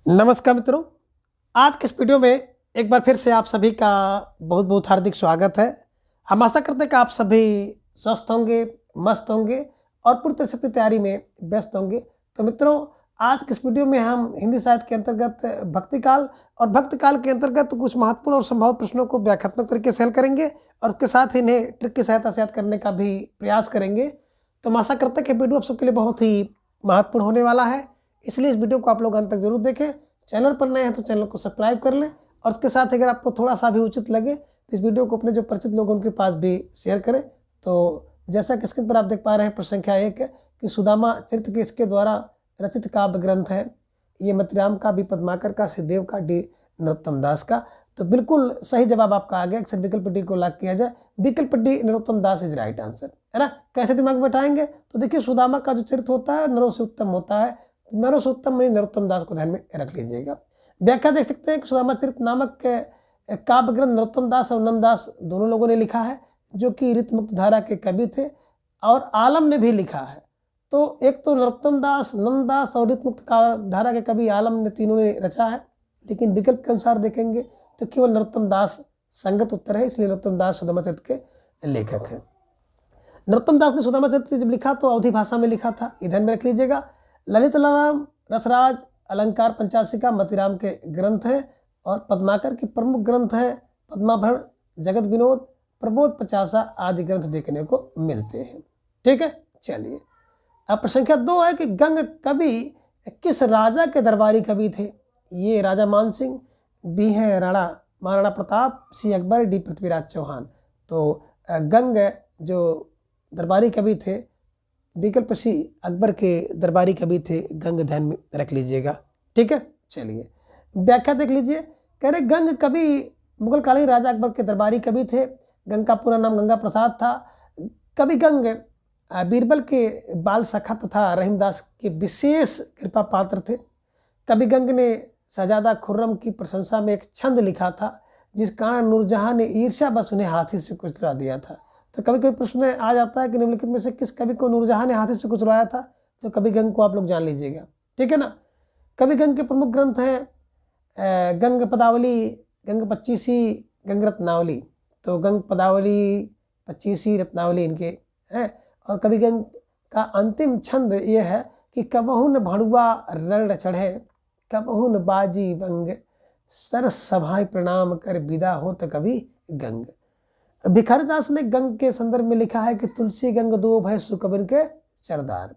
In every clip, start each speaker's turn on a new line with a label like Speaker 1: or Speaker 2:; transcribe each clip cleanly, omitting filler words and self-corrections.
Speaker 1: नमस्कार मित्रों, आज के इस वीडियो में एक बार फिर से आप सभी का बहुत बहुत हार्दिक स्वागत है। हम आशा करते हैं कि आप सभी स्वस्थ होंगे, मस्त होंगे और पूरी तरह से अपनी तैयारी में व्यस्त होंगे। तो मित्रों, आज के इस वीडियो में हम हिंदी साहित्य के अंतर्गत भक्तिकाल और भक्तकाल के अंतर्गत कुछ महत्वपूर्ण और संभावित प्रश्नों को व्याख्यात्मक तरीके से हल करेंगे और उसके साथ ही इन्हें ट्रिक की सहायता से याद करने का भी प्रयास करेंगे। तो हम आशा करते हैं कि वीडियो आप सबके लिए बहुत ही महत्वपूर्ण होने वाला है, इसलिए इस वीडियो को आप लोग अंत तक जरूर देखें। चैनल पर नए हैं तो चैनल को सब्सक्राइब कर लें और उसके साथ अगर आपको थोड़ा सा भी उचित लगे तो इस वीडियो को अपने जो परिचित लोग उनके पास भी शेयर करें। तो जैसा कि स्क्रीन पर आप देख पा रहे हैं, प्रश्न संख्या 1 है कि सुदामा चरित्र के इसके द्वारा रचित काव्य ग्रंथ है। ये मतिराम का, बी पद्माकर का, श्रीदेव का, डी नरोत्तम दास का। तो बिल्कुल सही जवाब आपका आ गया। अक्सर विकल्प डी को लॉक किया जाए, विकल्प D Narottam Das is right answer, है ना। कैसे दिमाग में बैठाएंगे तो देखिए, सुदामा का जो चरित्र होता है नरों से उत्तम होता है। नरों से उत्तम में नरोत्तम दास को ध्यान में रख लीजिएगा। व्याख्या देख सकते हैं कि सुदामा चरित्र नामक काव्य ग्रंथ नरोत्तम दास और नंददास दोनों लोगों ने लिखा है, जो कि रीतमुक्त धारा के कवि थे, और आलम ने भी लिखा है। तो एक तो नरोत्तम दास, नंददास और रीतमुक्त धारा के कवि आलम ने, तीनों ने रचा है। लेकिन विकल्प के अनुसार देखेंगे तो केवल नरोत्तम दास संगत उत्तर है, इसलिए नरोत्तम दास सुदामा चरित्र के लेखक हैं। नरोत्तम दास ने सुदामा चरित्र जब लिखा तो अवधी भाषा में लिखा था, ये ध्यान में रख लीजिएगा। ललित लाराम, रसराज, अलंकार पंचाशिका मतिराम के ग्रंथ हैं और पद्माकर के प्रमुख ग्रंथ हैं पद्माभरण, जगत विनोद, प्रबोध पचासा आदि ग्रंथ देखने को मिलते हैं। ठीक है, चलिए अब प्रश्न संख्या 2 है कि गंग कवि किस राजा के दरबारी कवि थे। ये राजा मानसिंह, बी है राणा महाराणा प्रताप, सी अकबर, डी पृथ्वीराज चौहान। तो गंग जो दरबारी कवि थे, विकल्प सी अकबर के दरबारी कवि थे, गंग ध्यान में रख लीजिएगा। ठीक है, चलिए व्याख्या देख लीजिए। कह रहे गंग कवि मुगल कालीन राजा अकबर के दरबारी कवि थे। गंग का पूरा नाम गंगा प्रसाद था। कवि गंग बीरबल के बाल सखा तथा रहीमदास के विशेष कृपा पात्र थे। कवि गंग ने शहजादा खुर्रम की प्रशंसा में एक छंद लिखा था, जिस कारण नूरजहां ने ईर्ष्यावश उन्हें हाथी से कुचला दिया था। तो कभी कभी प्रश्न आ जाता है कि निम्नलिखित में से किस कवि को नूरजहां ने हाथी से कुचलवाया था। तो कवि गंग को आप लोग जान लीजिएगा, ठीक है ना। कवि गंग के प्रमुख ग्रंथ हैं गंग पदावली, गंग पच्चीसी, गंग रत्नावली। तो गंग पदावली, पच्चीसी, रत्नावली इनके हैं। और कवि गंग का अंतिम छंद ये है कि कबहुन भड़ुआ रण चढ़े, कबहुन बाजी बंग, सर सभाएं प्रणाम कर विदा हो तो कवि गंग। भिखारीदास ने गंग के संदर्भ में लिखा है कि तुलसी गंग दो भय सुकबिन के सरदार।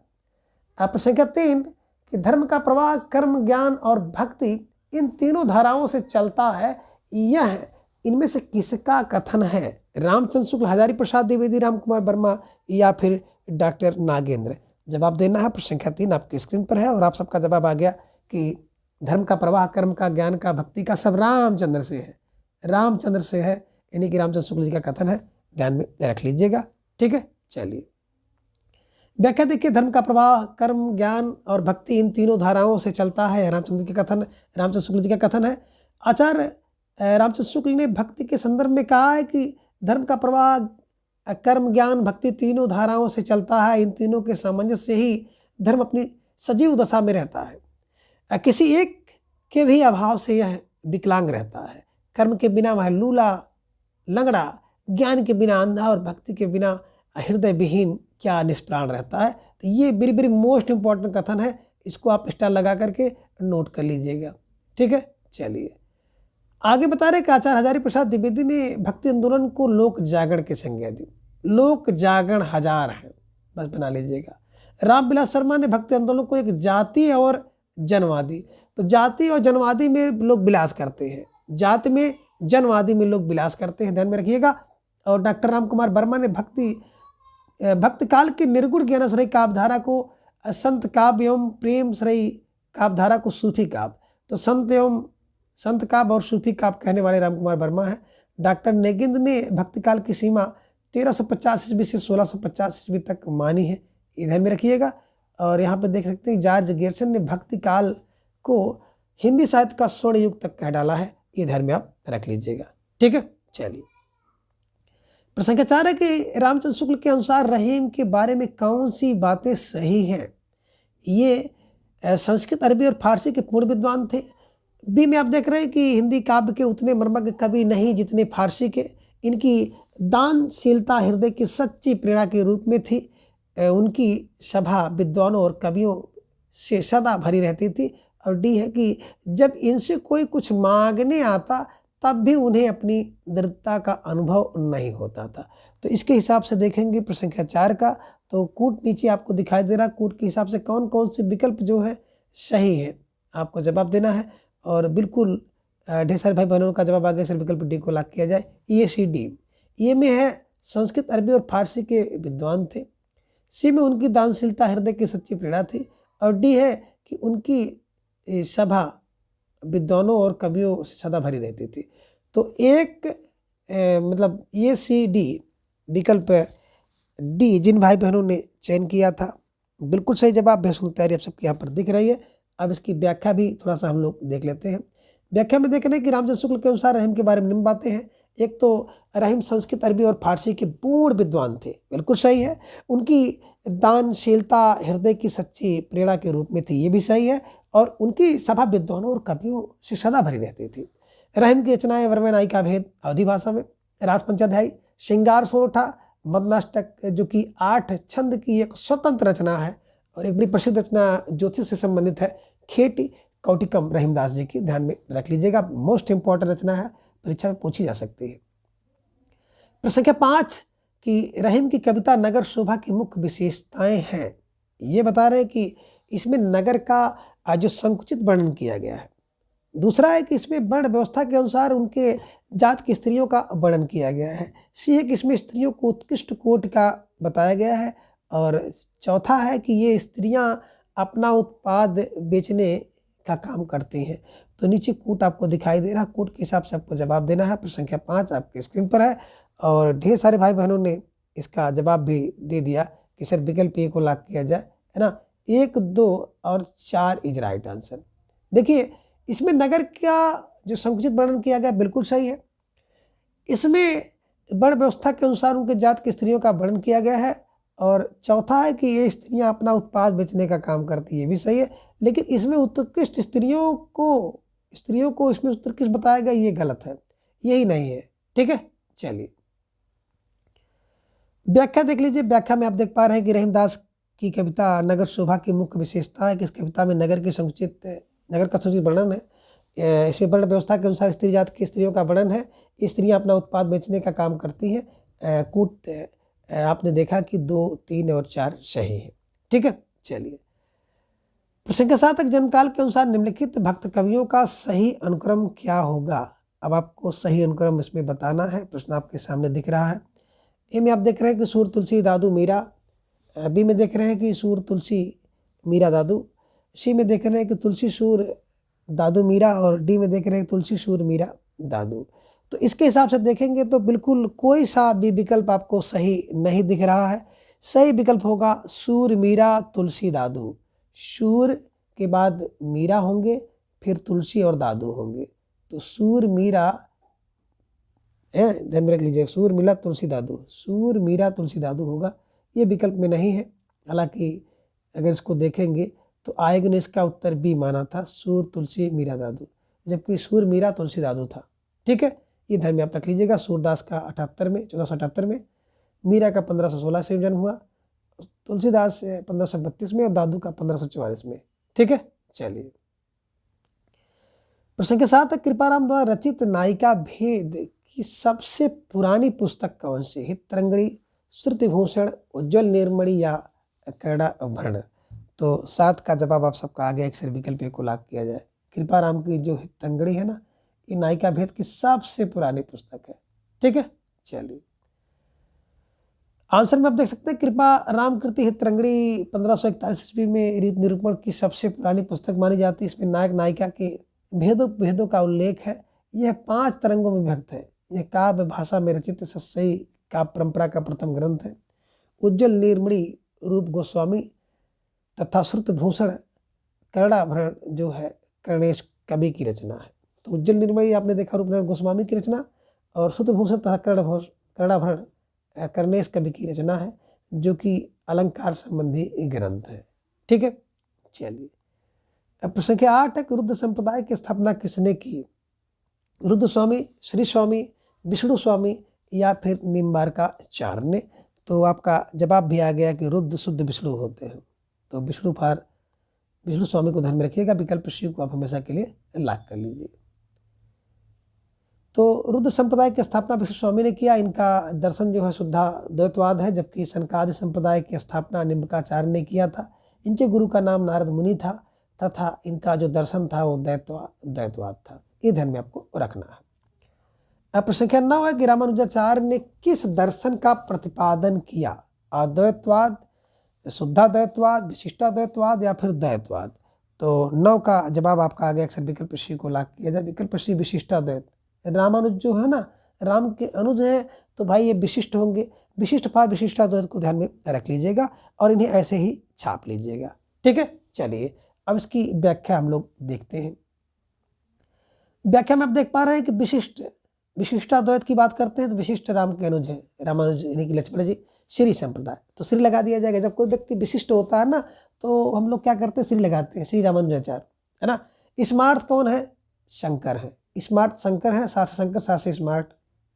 Speaker 1: प्रश्न संख्या 3 कि धर्म का प्रवाह कर्म, ज्ञान और भक्ति इन तीनों धाराओं से चलता है, यह इनमें से किसका कथन है। रामचंद्र शुक्ल, हजारी प्रसाद द्विवेदी, राम कुमार वर्मा या फिर डॉक्टर नागेंद्र। जवाब देना है। प्रश्न संख्या 3 आपकी स्क्रीन पर है और आप सबका जवाब आ गया कि धर्म का प्रवाह कर्म का, ज्ञान का, भक्ति का सब रामचंद्र से है, रामचंद्र से है, यानी कि रामचंद्र शुक्ल जी का कथन है, ध्यान में रख लीजिएगा। ठीक है, चलिए व्याख्या देखिए। धर्म का प्रवाह कर्म, ज्ञान और भक्ति इन तीनों धाराओं से चलता है, रामचंद्र के कथन, रामचंद्र शुक्ल जी का कथन है। आचार्य रामचंद्र शुक्ल ने भक्ति के संदर्भ में कहा है कि धर्म का प्रवाह कर्म, ज्ञान, भक्ति तीनों धाराओं से चलता है। इन तीनों के सामंजस्य से ही धर्म अपनी सजीव दशा में रहता है। किसी एक के भी अभाव से यह विकलांग रहता है। कर्म के बिना वह लूला लंगड़ा, ज्ञान के बिना अंधा और भक्ति के बिना हृदय विहीन क्या निष्प्राण रहता है। तो ये वेरी वेरी मोस्ट इंपॉर्टेंट कथन है, इसको आप स्टार लगा करके नोट कर लीजिएगा। ठीक है, चलिए आगे बता रहे कि आचार्य हजारी प्रसाद द्विवेदी ने भक्ति आंदोलन को लोक जागरण की संज्ञा दी। लोक जागरण हजार है, बस बना लीजिएगा। रामविलास शर्मा ने भक्ति आंदोलन को एक जाति और जनवादी, तो जाति और जनवादी में लोग विलास करते हैं, जाति में जनवादी में लोग विलास करते हैं, ध्यान में रखिएगा। और डॉक्टर राम कुमार वर्मा ने भक्त काल के निर्गुण ज्ञानाश्रयी काव्यधारा को संत काव्य एवं प्रेम श्रेयी काव्यधारा को सूफी काव्य, तो संत काव्य और सूफी काव्य कहने वाले राम कुमार वर्मा है। डॉक्टर नेगेंद्र ने भक्ति काल की सीमा 1350 ईस्वी से 1650 ईस्वी तक मानी है, ये ध्यान में रखिएगा। और यहाँ पे देख सकते हैं जॉर्ज गेर्सन ने भक्ति काल को हिंदी साहित्य का स्वर्ण युग तक कह डाला है, ये ध्यान में आप रख लीजिएगा। ठीक है, चलिए प्रश्न संख्या 4 है कि रामचंद्र शुक्ल के अनुसार रहीम के बारे में कौन सी बातें सही हैं। ये संस्कृत, अरबी और फारसी के पूर्ण विद्वान थे। बी में आप देख रहे हैं कि हिंदी काव्य के उतने मर्मज्ञ कवि नहीं जितने फारसी के। इनकी दानशीलता हृदय की सच्ची प्रेरणा के रूप में थी। उनकी सभा विद्वानों और कवियों से सदा भरी रहती थी। और डी है कि जब इनसे कोई कुछ मांगने आता तब भी उन्हें अपनी दृढ़ता का अनुभव नहीं होता था। तो इसके हिसाब से देखेंगे प्रश्न संख्या 4 का, तो कूट नीचे आपको दिखाई दे रहा है। कूट के हिसाब से कौन कौन से विकल्प जो है सही है, आपको जवाब देना है। और बिल्कुल ढेर सारे भाई बहनों का जवाब आ गया, सर विकल्प डी को लॉक किया जाए। ए सी डी। ए में है संस्कृत, अरबी और फारसी के विद्वान थे। सी में उनकी दानशीलता हृदय की सच्ची प्रेरणा थी। और डी है कि उनकी सभा विद्वानों और कवियों से सदा भरी रहती थी। तो एक मतलब ए सी डी विकल्प डी जिन भाई बहनों ने चयन किया था बिल्कुल सही जवाब। बेहद तैयारी आप सबके यहाँ पर दिख रही है। अब इसकी व्याख्या भी थोड़ा सा हम लोग देख लेते हैं। व्याख्या में देख रहे हैं कि रामचंद्र शुक्ल के अनुसार रहीम के बारे में निम्न बातें हैं। एक तो रहीम संस्कृत, अरबी और फारसी के पूर्ण विद्वान थे, बिल्कुल सही है। उनकी दानशीलता हृदय की सच्ची प्रेरणा के रूप में थी, ये भी सही है। और उनकी सभा विद्वानों और कवियों से सदा भरी रहती थी। रहीम की रचनाएं वर्म नायिका भेद अवधी भाषा में, राजपंचाध्यायी, श्रृंगार सोरठा, मदनाष्टक जो कि 8 छंद की एक स्वतंत्र रचना है। और एक बड़ी प्रसिद्ध रचना ज्योतिष से संबंधित है, खेती कौटिकम, रहीमदास जी की, ध्यान में रख लीजिएगा। मोस्ट इंपॉर्टेंट रचना है, परीक्षा में पूछी जा सकती है। प्रश्न संख्या 5 कि रहीम की कविता नगर शोभा की मुख्य विशेषताएं हैं। ये बता रहे हैं कि इसमें नगर का जो संकुचित वर्णन किया गया है। दूसरा है कि इसमें वर्ण व्यवस्था के अनुसार उनके जात की स्त्रियों का वर्णन किया गया है। सी है कि इसमें स्त्रियों को उत्कृष्ट कोटि का बताया गया है। और चौथा है कि ये स्त्रियां अपना उत्पाद बेचने का काम करती हैं। तो नीचे कूट आपको दिखाई दे रहा है, कूट के हिसाब से आपको जवाब देना है। प्रश्न संख्या 5 आपके स्क्रीन पर है। और ढेर सारे भाई बहनों ने इसका जवाब भी दे दिया कि सर विकल्प ए को लॉक किया जाए, है ना। 1, 2 और 4 इज राइट आंसर। देखिए इसमें नगर का जो संकुचित वर्णन किया गया बिल्कुल सही है। इसमें वर्ण व्यवस्था के अनुसार उनके जात की स्त्रियों का वर्णन किया गया है। और चौथा है कि ये स्त्रियां अपना उत्पाद बेचने का काम करती है, ये भी सही है। लेकिन इसमें उत्कृष्ट स्त्रियों को इसमें उत्कृष्ट बताया गया, ये गलत है, यही नहीं है। ठीक है, चलिए व्याख्या देख लीजिए। व्याख्या में आप देख पा रहे हैं कि रहीमदास की कविता नगर शोभा की मुख्य विशेषता है कि इस कविता में नगर का संकुचित वर्णन है। इसमें वर्ण व्यवस्था के अनुसार स्त्री जात की स्त्रियों का वर्णन है। स्त्रियां अपना उत्पाद बेचने का काम करती हैं। कूट आपने देखा कि 2, 3 और 4 सही है। ठीक है, चलिए प्रश्न के 7 तक जन्मकाल के अनुसार निम्नलिखित भक्त कवियों का सही अनुक्रम क्या होगा। अब आपको सही अनुक्रम इसमें बताना है। प्रश्न आपके सामने दिख रहा है। ए में आप देख रहे हैं कि सूर, तुलसी, दादू, मीरा। बी में देख रहे हैं कि सूर, तुलसी, मीरा, दादू। सी में देख रहे हैं कि तुलसी, सूर, दादू, मीरा। और डी में देख रहे हैं तुलसी, सूर, मीरा, दादू। तो इसके हिसाब से देखेंगे तो बिल्कुल कोई सा भी विकल्प आपको सही नहीं दिख रहा है। सही विकल्प होगा सूर, मीरा, तुलसी, दादू। सूर के बाद मीरा होंगे, फिर तुलसी और दादू होंगे। तो सूर, मीरा, ध्यान में रख लीजिए, सूर, मीरा, तुलसी, दादू। सूर, मीरा, तुलसी, दादू होगा, ये विकल्प में नहीं है। हालांकि अगर इसको देखेंगे तो आयोग ने इसका उत्तर बी माना था, सूर, तुलसी, मीरा, दादू, जबकि सूर, मीरा, तुलसी, दादू था। ठीक है, ये ध्यान में आप रख लीजिएगा। सूरदास का 1478 में, मीरा का 1516 से जन्म हुआ, तुलसीदास 1532 में और दादू का 1544 में। ठीक है, चलिए प्रश्न के साथ कृपाराम द्वारा रचित नायिका भेद की सबसे पुरानी पुस्तक कौन सी। हितरंगड़ी, श्रुतिभूषण, उज्ज्वल निर्मणि या कर्णाभरण। तो 7 का जवाब आप सबका आ गया। एक सर विकल्प को लॉक किया जाए। कृपाराम की जो हितरंगड़ी है ना, ये नायिका भेद की सबसे पुरानी पुस्तक है। ठीक है, चलिए आंसर में आप देख सकते हैं कृपा राम कृति हितरंगड़ी 1541 ईस्वी में रीत निरूपण की सबसे पुरानी पुस्तक मानी जाती है। इसमें नायक नायिका के भेदों का उल्लेख है। यह 5 तरंगों में विभक्त है। यह काव्य भाषा में रचित सस्यी काव्य परंपरा का प्रथम ग्रंथ है। उज्ज्वल निर्मणि रूप गोस्वामी तथा श्रुतभूषण कर्णाभरण जो है कर्णेश कवि की रचना है। तो उज्ज्वल निर्मणि आपने देखा रूपनारायण गोस्वामी की रचना, और श्रुतभूषण तथा कर्णाभरण कर्णेश कवि की रचना है, जो कि अलंकार संबंधी ग्रंथ है। ठीक है, चलिए अब प्रश्न संख्या 8 है कि रुद्र संप्रदाय की स्थापना किसने की? रुद्र स्वामी, श्री स्वामी, विष्णु स्वामी या फिर निम्बार्काचार्य ने? तो आपका जवाब भी आ गया कि रुद्र शुद्ध विष्णु होते हैं। तो विष्णु स्वामी को ध्यान में रखिएगा, विकल्प सी को आप हमेशा के लिए लॉक कर लीजिए। तो रुद्र संप्रदाय की स्थापना विष्णु स्वामी ने किया। इनका दर्शन जो है शुद्धाद्वैतवाद है, जबकि सनकादि संप्रदाय की स्थापना निम्बार्काचार्य ने किया था। इनके गुरु का नाम नारद मुनि था तथा इनका जो दर्शन था वो द्वैतवाद था। ये ध्यान में आपको रखना है। अब प्रश्न संख्या 9 है कि रामानुजाचार्य ने किस दर्शन का प्रतिपादन किया? अद्वैतवाद, शुद्धाद्वैतवाद, विशिष्टाद्वैतवाद या फिर द्वैतवाद? तो 9 का जवाब आपका आ गया। अक्सर विकल्प सी को लॉक किया जाए। विकल्प सी विशिष्टाद्वैत। रामानुज जो है ना, राम के अनुज हैं, तो भाई ये विशिष्ट होंगे। विशिष्ट फार विशिष्टाद्वैत को ध्यान में रख लीजिएगा और इन्हें ऐसे ही छाप लीजिएगा। ठीक है, चलिए अब इसकी व्याख्या हम लोग देखते हैं। व्याख्या में आप देख पा रहे हैं कि विशिष्टाद्वैत की बात करते हैं तो विशिष्ट राम के अनुज हैं, रामानुज यानी कि लक्ष्मण जी। श्री संप्रदाय तो श्री लगा दिया जाएगा। जब कोई व्यक्ति विशिष्ट होता है ना, तो हम लोग क्या करते हैं, श्री लगाते हैं, श्री रामानुजाचार्य, है ना। स्मार्ट कौन है? शंकर है। स्मार्ट शंकर है, साथ शंकर साथ से स्मार्ट,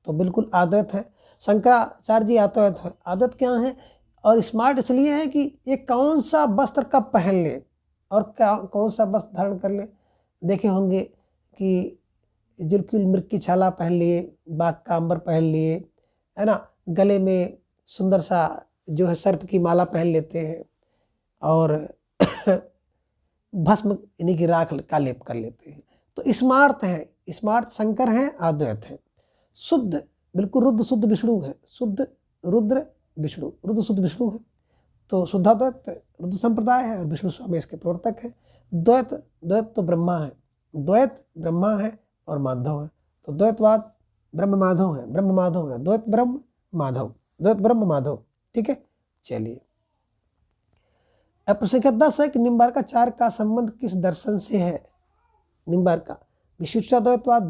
Speaker 1: तो बिल्कुल अद्वैत है। शंकराचार्य जी अद्वैत है। अद्वैत क्या है? और स्मार्ट इसलिए है कि ये कौन सा वस्त्र कब पहन ले और कौन सा वस्त्र धारण कर ले। देखे होंगे कि जुल्कुल मृग की छाला पहन लिए, बाघ का अंबर पहन लिए, है ना, गले में सुंदर सा जो है सर्प की माला पहन लेते हैं और भस्म यानी कि राख का लेप कर लेते हैं। तो स्मार्ट है, स्मार्ट शंकर हैं, अद्वैत है। शुद्ध बिल्कुल रुद्र शुद्ध विष्णु है। शुद्ध रुद्र विष्णु, रुद्र शुद्ध विष्णु है। तो शुद्धाद्वैत रुद्र संप्रदाय है और विष्णु स्वामी इसके प्रवर्तक है। द्वैत तो ब्रह्मा है। द्वैत ब्रह्मा है और माधव है। तो द्वैतवाद ब्रह्म माधव है, ब्रह्म माधव है, द्वैत ब्रह्म माधव, द्वैत ब्रह्म माधव। ठीक है, चलिए अब प्रश्न संख्या 10 है कि निम्बार्काचार्य का संबंध किस दर्शन से है? निम्बार्का विशिष्टाद्वैतवाद,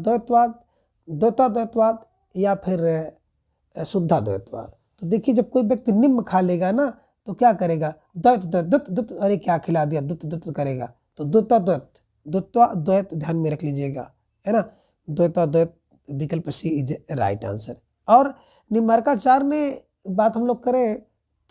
Speaker 1: द्वैताद्वैतवाद या फिर शुद्धाद्वैतवाद? तो देखिए, जब कोई व्यक्ति निम्न खा लेगा ना, तो क्या करेगा? द्वैत, अरे क्या खिला दिया, द्वैत करेगा। तो द्वैत ध्यान में रख लीजिएगा, है ना। द्वैताद्वैत विकल्प सी इज राइट आंसर। और निम्बार्काचार्य ने बात हम लोग करें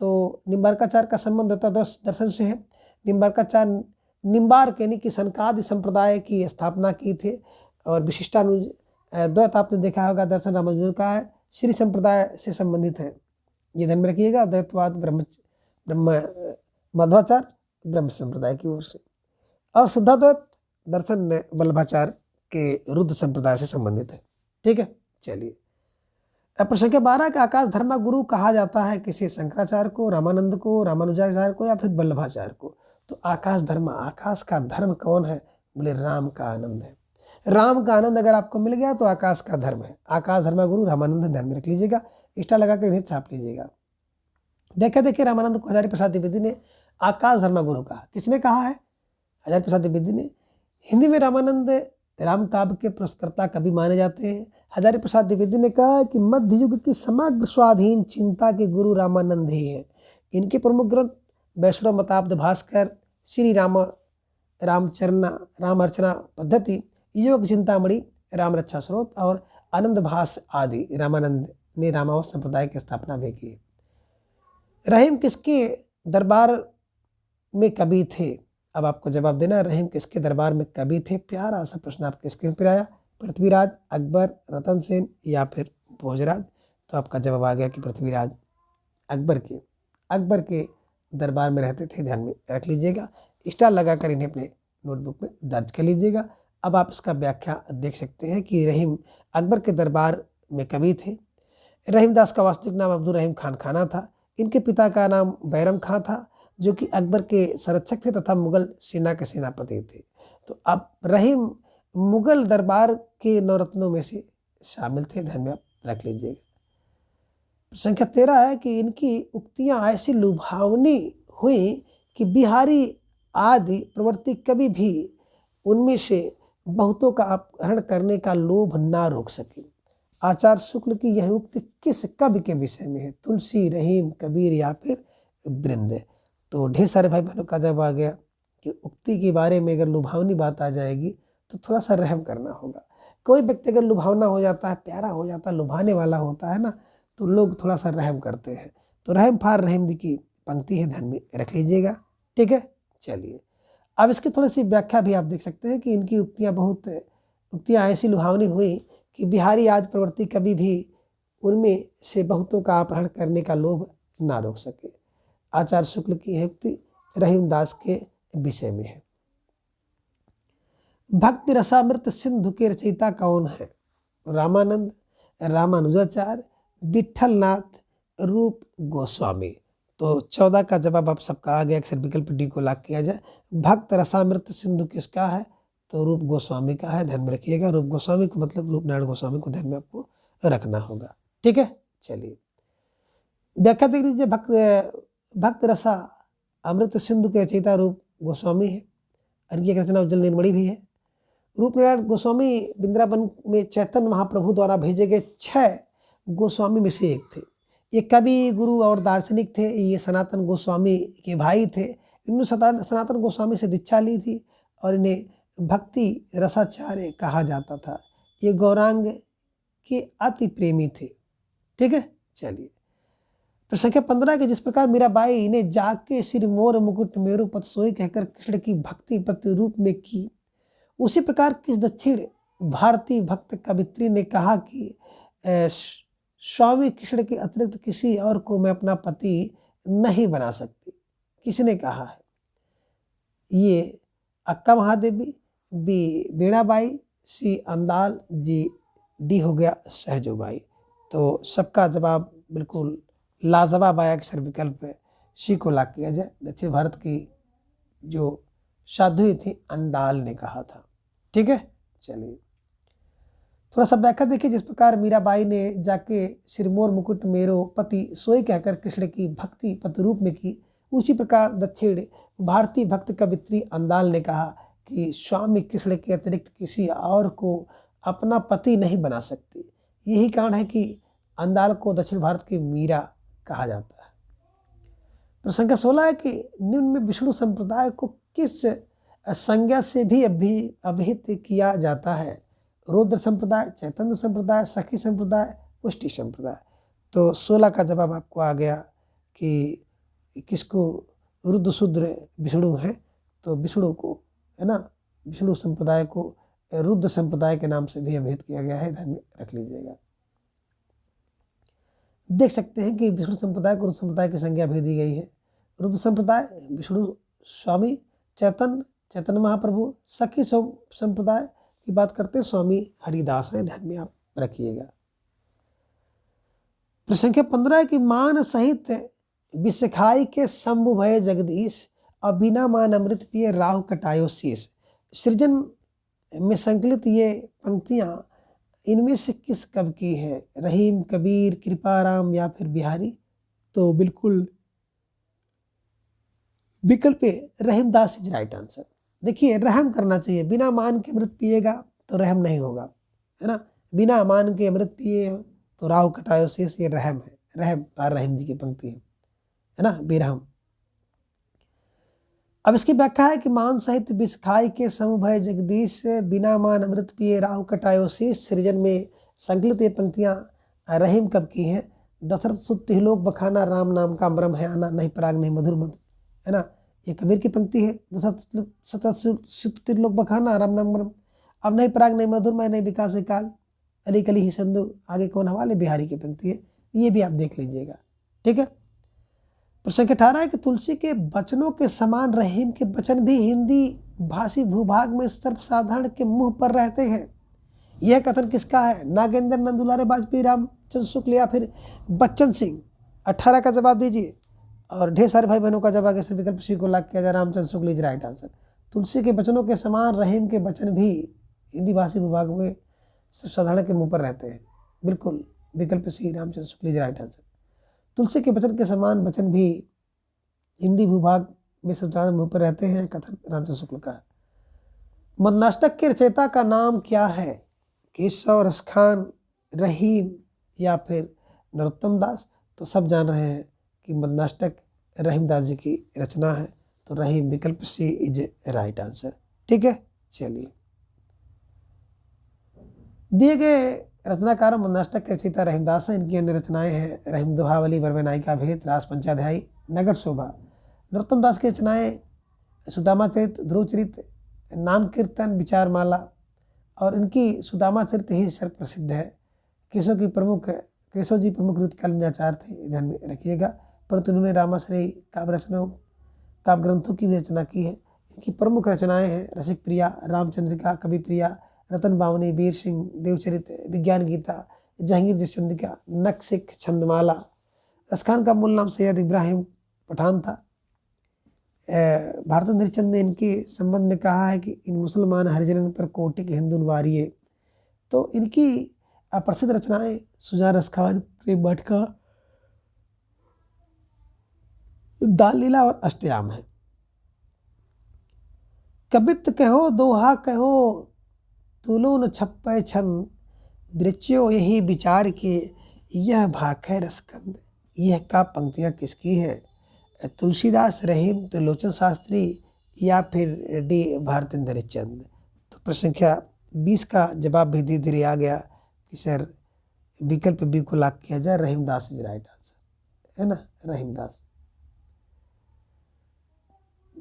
Speaker 1: तो निम्बार्काचार्य का संबंध द्वैताद्वैत दर्शन से है। निम्बार्काचार्य निम्बार्क यानी कि सनकादि संप्रदाय की स्थापना की थी। और विशिष्टाद्वैत आपने देखा होगा दर्शन रामानुज का है, श्री संप्रदाय से संबंधित है। ये ध्यान में रखिएगा। द्वैतवाद ब्रह्म माधवाचार्य ब्रह्म संप्रदाय की ओर से, और शुद्धाद्वैत दर्शन वल्लभाचार्य के रुद्र संप्रदाय से संबंधित है। ठीक है, चलिए अब प्रश्न संख्या 12 का आकाश धर्मा गुरु कहा जाता है किसे? शंकराचार्य को, रामानंद को, रामानुजाचार्य को या फिर वल्लभाचार्य को? तो आकाश धर्मा, आकाश का धर्म कौन है? बोले राम का आनंद है। राम का आनंद अगर आपको मिल गया तो आकाश का धर्म है। आकाश धर्मा गुरु रामानंद, ध्यान में रख लीजिएगा, स्टार लगा कर इन्हें छाप लीजिएगा। देखिए रामानंद को हजारी प्रसाद द्विवेदी ने आकाश धर्मा गुरु कहा। किसने कहा है? हजारी प्रसाद द्विवेदी ने। हिंदी में रामानंद राम काव्य के पुरस्कर्ता कवि माने जाते हैं। हजारी प्रसाद द्विवेदी ने कहा कि मध्य युग की समग्र स्वाधीन चिंता के गुरु रामानंद ही हैं। इनके प्रमुख ग्रंथ वैष्णव मताब्द भास्कर, श्री राम अर्चना पद्धति, योग चिंतामणि, राम रक्षा स्रोत और आनंद भास आदि रामानंद ने रामावत संप्रदाय की स्थापना भी की। रहीम किसके दरबार में कवि थे? अब आपको जवाब देना है, रहीम किसके दरबार में कवि थे? प्यारा सा प्रश्न आपके स्क्रीन पर आया। पृथ्वीराज, अकबर, रतन सेन या फिर भोजराज? तो आपका जवाब आ गया कि पृथ्वीराज अकबर के दरबार में रहते थे। ध्यान में रख लीजिएगा, स्टार लगाकर इन्हें अपने नोटबुक में दर्ज कर लीजिएगा। अब आप इसका व्याख्या देख सकते हैं कि रहीम अकबर के दरबार में कवि थे। रहीमदास का वास्तविक नाम अब्दुल रहीम खान खाना था। इनके पिता का नाम बैरम खां था, जो कि अकबर के संरक्षक थे तथा मुगल सेना के सेनापति थे। तो अब रहीम मुगल दरबार के नवरत्नों में से शामिल थे। ध्यान में आप रख लीजिएगा। संख्या 13 है कि इनकी उक्तियां ऐसी लुभावनी हुई कि बिहारी आदि प्रवृत्ति कभी भी उनमें से बहुतों का अपहरण करने का लोभ ना रोक सके। आचार्य शुक्ल की यह उक्ति किस कवि के विषय में है? तुलसी, रहीम, कबीर या फिर वृंद? तो ढेर सारे भाई बहनों का जवाब आ गया कि उक्ति के बारे में अगर लुभावनी बात आ जाएगी तो थोड़ा सा रहम करना होगा। कोई व्यक्ति अगर लुभावना हो जाता है, प्यारा हो जाता है, लुभाने वाला होता है ना, तो लोग थोड़ा सा रहम करते हैं। तो रहम फार रहीम दी की पंक्ति है, ध्यान में रख लीजिएगा। ठीक है, चलिए अब इसकी थोड़ी सी व्याख्या भी आप देख सकते हैं कि इनकी उक्तियाँ ऐसी लुभावनी हुई कि बिहारी आज प्रवृत्ति कभी भी उनमें से बहुतों का अपहरण करने का लोभ ना रोक सके। आचार्य शुक्ल की है उक्ति रहीमदास के विषय में है। भक्ति रसामृत सिंधु के रचयिता कौन है? रामानंद, रामानुजाचार्य, विठलनाथ, रूप गोस्वामी। तो 14 का जवाब आप सबका आ गया। अक्सर विकल्प डी को लॉक किया जाए। भक्त रसामृत सिंधु किसका है? तो रूप गोस्वामी का है, ध्यान में रखिएगा। रूप गोस्वामी को मतलब रूप नारायण गोस्वामी को ध्यान में आपको रखना होगा। ठीक है, चलिए व्याख्या देख लीजिए। भक्त रसा अमृत सिंधु के रचयिता रूप गोस्वामी है। इनकी एक रचना उज्जवल नीलमणि भी है। रूप नारायण गोस्वामी वृंदावन में चैतन्य महाप्रभु द्वारा भेजे गए 6 गोस्वामी में से एक थे। ये कवि, गुरु और दार्शनिक थे। ये सनातन गोस्वामी के भाई थे। इन्होंने सनातन गोस्वामी से दीक्षा ली थी और इन्हें भक्ति रसाचार्य कहा जाता था। ये गौरांग के अति प्रेमी थे। ठीक है, चलिए प्रश्न संख्या 15 के जिस प्रकार मीराबाई ने जाके सिर मोर मुकुट मेरो पत सोई कहकर कृष्ण की भक्ति प्रतिरूप में की, उसी प्रकार किस दक्षिण भारतीय भक्त कवित्री ने कहा कि स्वामी कृष्ण के अतिरिक्त किसी और को मैं अपना पति नहीं बना सकती? किसने कहा है? ये अक्का महादेवी, बी वीणाबाई, सी अंदाल, जी डी हो गया सहजोबाई। तो सबका जवाब बिल्कुल लाजवाब आया। अक्सर विकल्प सी को लॉक किया जाए। दक्षिण भारत की जो साध्वी थी अंदाल ने कहा था। ठीक है, चलिए थोड़ा सा व्याख्या देखिए। जिस प्रकार मीराबाई ने जाके सिरमोर मुकुट मेरो पति सोई कहकर कृष्ण की भक्ति प्रतिरूप में की, उसी प्रकार दक्षिण भारतीय भक्त कवित्री अंदाल ने कहा कि स्वामी कृष्ण के अतिरिक्त किसी और को अपना पति नहीं बना सकती। यही कारण है कि अंदाल को दक्षिण भारत की मीरा कहा जाता है। प्रश्न संख्या 16 है कि निम्न में विष्णु संप्रदाय को किस संज्ञा से भी अभिहित किया जाता है? रुद्र संप्रदाय, चैतन्य संप्रदाय, सखी संप्रदाय, पुष्टि संप्रदाय। तो 16 का जवाब आपको आ गया कि किसको रुद्र शूद्र विष्णु है, तो विष्णु को है ना, विष्णु संप्रदाय को रुद्र संप्रदाय के नाम से भी अभिहित किया गया है, ध्यान में रख लीजिएगा। देख सकते हैं कि विष्णु संप्रदाय को रुद्र संप्रदाय की संज्ञा भी दी गई है। रुद्र संप्रदाय विष्णु स्वामी, चैतन्य महाप्रभु, सखी संप्रदाय की बात करते स्वामी हरिदास है, ध्यान में आप रखिएगा। प्रश्न संख्या 15 है कि मान सहित विषखाई के शंभु भय जगदीश और बिना मान अमृत पिए राहु कटायो शीश। सृजन में संकलित ये पंक्तियां इनमें से किस कवि की है? रहीम, कबीर, कृपाराम या फिर बिहारी? तो बिल्कुल विकल्प रहीमदास इज राइट आंसर। देखिए रहम करना चाहिए। बिना मान के अमृत पिएगा तो रहम नहीं होगा, है ना। बिना मान के अमृत पिए तो राहु कटायो शेष, ये रहम है। रहम पार रहीम जी की पंक्ति है ना, बेरहम। अब इसकी व्याख्या है कि मान सहित विष खाई के समुभय जगदीश, बिना मान अमृत पिए राहु कटायो शीश। सृजन में संकलित ये पंक्तियां रहीम कब की हैं? दशरथ सुत लोक बखाना, राम नाम का अमरम है आना, नहीं पराग नहीं मधुर मधुर, है ना। ये कबीर की पंक्ति है। दशरथ सुत लोक बखाना, राम नाम अमरम। अब नहीं पराग नहीं मधुर मैं नहीं विकास काल, अली कली ही संधु, आगे कौन हवाले, बिहारी की पंक्ति है। ये भी आप देख लीजिएगा। ठीक है। प्रश्न 18 है कि तुलसी के वचनों के समान रहीम के वचन भी हिंदी भाषी भूभाग में सर्वसाधारण के मुंह पर रहते हैं। यह कथन किसका है? नागेंद्र नंद दुलारे वाजपेयी, रामचंद्र शुक्ल या फिर बच्चन सिंह? 18 का जवाब दीजिए। और ढेर सारे भाई बहनों का जवाब इस विकल्प सी को लॉक किया जाए। Ramchandra Shukla is right answer. तुलसी के वचनों के समान रहीम के वचन भी हिंदी भाषी भूभाग में सर्वसाधारण के मुंह पर रहते हैं। बिल्कुल विकल्प सी Ramchandra Shukla is right answer. तुलसी के वचन के समान वचन भी हिंदी भूभाग में सर्वसाधारण मुंह पर रहते हैं, कथन रामचंद्र शुक्ल का। मदनाष्टक के रचयिता का नाम क्या है? केशव, रसखान, रहीम या फिर नरोत्तम दास? तो सब जान रहे हैं कि मदनाष्टक रहीमदास जी की रचना है। तो रहीम विकल्प सी इज राइट आंसर। ठीक है, चलिए। दिए गए रचनाकारों मन्नाष्टक के रचयिता रहीमदास हैं। इनकी अन्य रचनाएं हैं रहीम दोहावली, वर्वे नायिका भेद, रास पंचाध्यायी, नगर शोभा। नरोत्तम दास की रचनाएं सुदामा चरित, ध्रुव चरित, नाम कीर्तन, विचार माला, और इनकी सुदामा चरित ही सर्व प्रसिद्ध है। केशव जी प्रमुख रीतिकालीन आचार्य थे, ध्यान में रखिएगा, परंतु उन्होंने रामाश्रयी काव्य ग्रंथों की भी रचना की है। इनकी प्रमुख रचनाएं हैं रसिक प्रिया, रामचंद्रिका, कवि प्रिया, रतन बावनी, वीर सिंह, देवचरित, विज्ञान गीता, जहांगीर जसचंद्रिका, नक्सिक, छंदमाला। रसखान का मूल नाम सैयद इब्राहिम पठान था। भारत हरिचंद ने इनके संबंध में कहा है कि इन मुसलमान हरिजनन पर कोटि के हिंदू वारिये। तो इनकी प्रसिद्ध रचनाएं सुजान रसखान, प्रेम वाटिका, दाल लीला और अष्टयाम है। कबित कहो, दोहा कहो, तुलो न छप्पे छंद, दृच्यो यही विचार के, यह भाखै रसकंद। यह का पंक्तियाँ किसकी है? तुलसीदास, रहीम, त्रिलोचन शास्त्री या फिर डी भारतेंद्र हरिश्चंद्र। तो प्रश्न संख्या 20 का जवाब भी धीरे धीरे आ गया कि सर विकल्प बी को लॉक किया जाए, रहीमदास इज राइट आंसर, है ना, रहीमदास।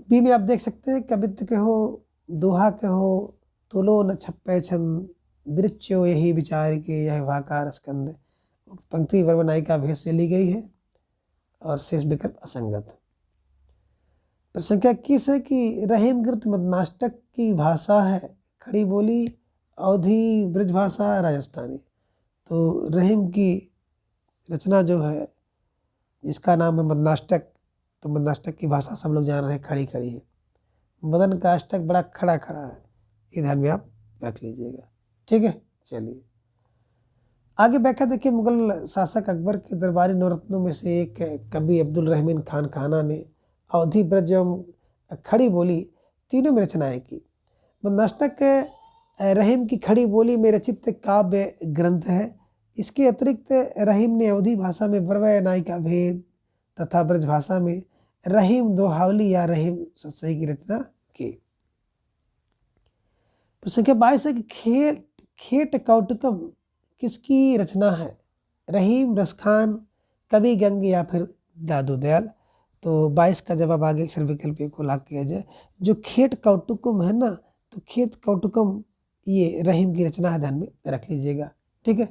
Speaker 1: बी में आप देख सकते हैं कवित्व कहो, दोहा कहो, तुलो न छप्पे छंद, दृच्यो यही विचार के, यह वाकार स्कंद। उक्त पंक्ति वर्व नायिका भेद से ली गई है और शेष विकल्प असंगत। प्रश्न संख्या 21 है कि रहीमकृत मन्नाष्टक की भाषा है खड़ी बोली, अवधी, ब्रजभाषा, राजस्थानी। तो रहीम की रचना जो है जिसका नाम है मन्नाष्टक, तो मन्नाष्टक की भाषा सब लोग जान रहे हैं खड़ी खड़ी है। मदन का अष्टक बड़ा खड़ा खड़ा है, ये ध्यान में आप रख लीजिएगा। ठीक है, चलिए आगे व्याख्या देखिए। मुगल शासक अकबर के दरबारी नवरत्नों में से एक कवि अब्दुल रहमान खान खाना ने अवधी, ब्रज एवं खड़ी बोली तीनों में रचनाएं की। मन्नाष्टक रहीम की खड़ी बोली में रचित काव्य ग्रंथ है। इसके अतिरिक्त रहीम ने अवधी भाषा में वर्वय नायिका भेद तथा ब्रज भाषा में रहीम दोहावली या रहीम सत्सई की रचना की। प्रश्न संख्या 22 है कि खेट कौटुकम किसकी रचना है? रहीम, रसखान, कवि गंग या फिर दादू दयाल। तो 22 का जवाब आगे अक्षर विकल्प को लॉक किया जाए। जो खेट कौटुकम है ना, तो खेत कौटुकम ये रहीम की रचना है, ध्यान में रख लीजिएगा। ठीक है,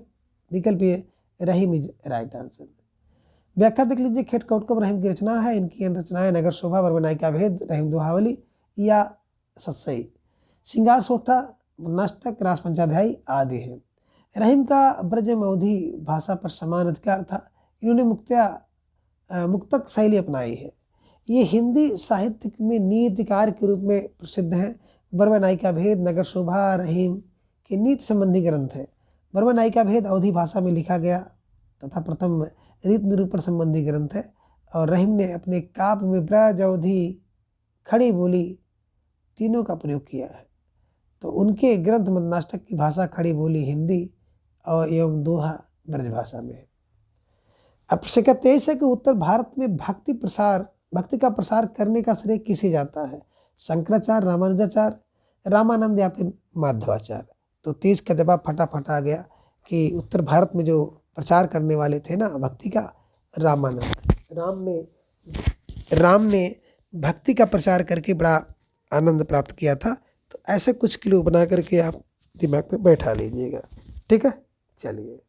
Speaker 1: विकल्प ये रहीम इज राइट आंसर। व्याख्या देख लीजिए। खेट कौटुकम रहीम की रचना है। इनकी रचनाएं नगर शोभा, वर्व नायिका भेद, रहीम दोहावली या सत्सई, श्रृंगार सोठा, मन्नाष्टक, रास पंचाध्यायी आदि है। रहीम का ब्रज अवधी भाषा पर समान अधिकार था। इन्होंने मुक्तक शैली अपनाई है। ये हिंदी साहित्य में नीतिकार के रूप में प्रसिद्ध हैं। वर्व नायिका भेद, नगर शोभा, रहीम के नीति संबंधी ग्रंथ हैं। वर्व नायिका भेद अवधी भाषा में लिखा गया तथा प्रथम रीत निरूपण संबंधी ग्रंथ है। और रहीम ने अपने काव्य में ब्रज, अवधी, खड़ी बोली तीनों का प्रयोग किया है। तो उनके ग्रंथ मन्नाष्टक की भाषा खड़ी बोली हिंदी और एवं दोहा ब्रज भाषा में है। अब प्रश्न 23 है कि उत्तर भारत में भक्ति का प्रसार करने का श्रेय किसे जाता है? शंकराचार्य, रामानुजाचार्य, रामानंद या फिर माधवाचार्य। तो 23 का जवाब फटाफट आ गया कि उत्तर भारत में जो प्रचार करने वाले थे ना भक्ति का, रामानंद। राम ने भक्ति का प्रचार करके बड़ा आनंद प्राप्त किया था। तो ऐसे कुछ क्लू बना करके आप दिमाग में बैठा लीजिएगा। ठीक है, चलिए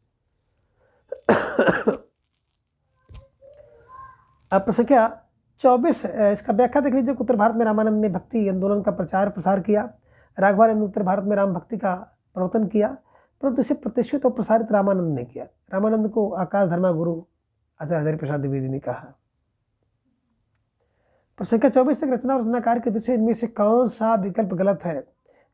Speaker 1: अब प्रश्न संख्या 24 इसका व्याख्या देख लीजिए। उत्तर भारत में रामानंद ने भक्ति आंदोलन का प्रचार प्रसार किया। राघवानंद ने उत्तर भारत में राम भक्ति का प्रवर्तन किया, परंतु इसे प्रतिष्ठित और प्रसारित रामानंद ने किया। रामानंद को आकाश धर्मा गुरु आचार्य हरिप्रसाद द्विवेदी ने कहा। प्रश्न संख्या 24 तक रचना और रचनाकार के दृष्टि इनमें से कौन सा विकल्प गलत है?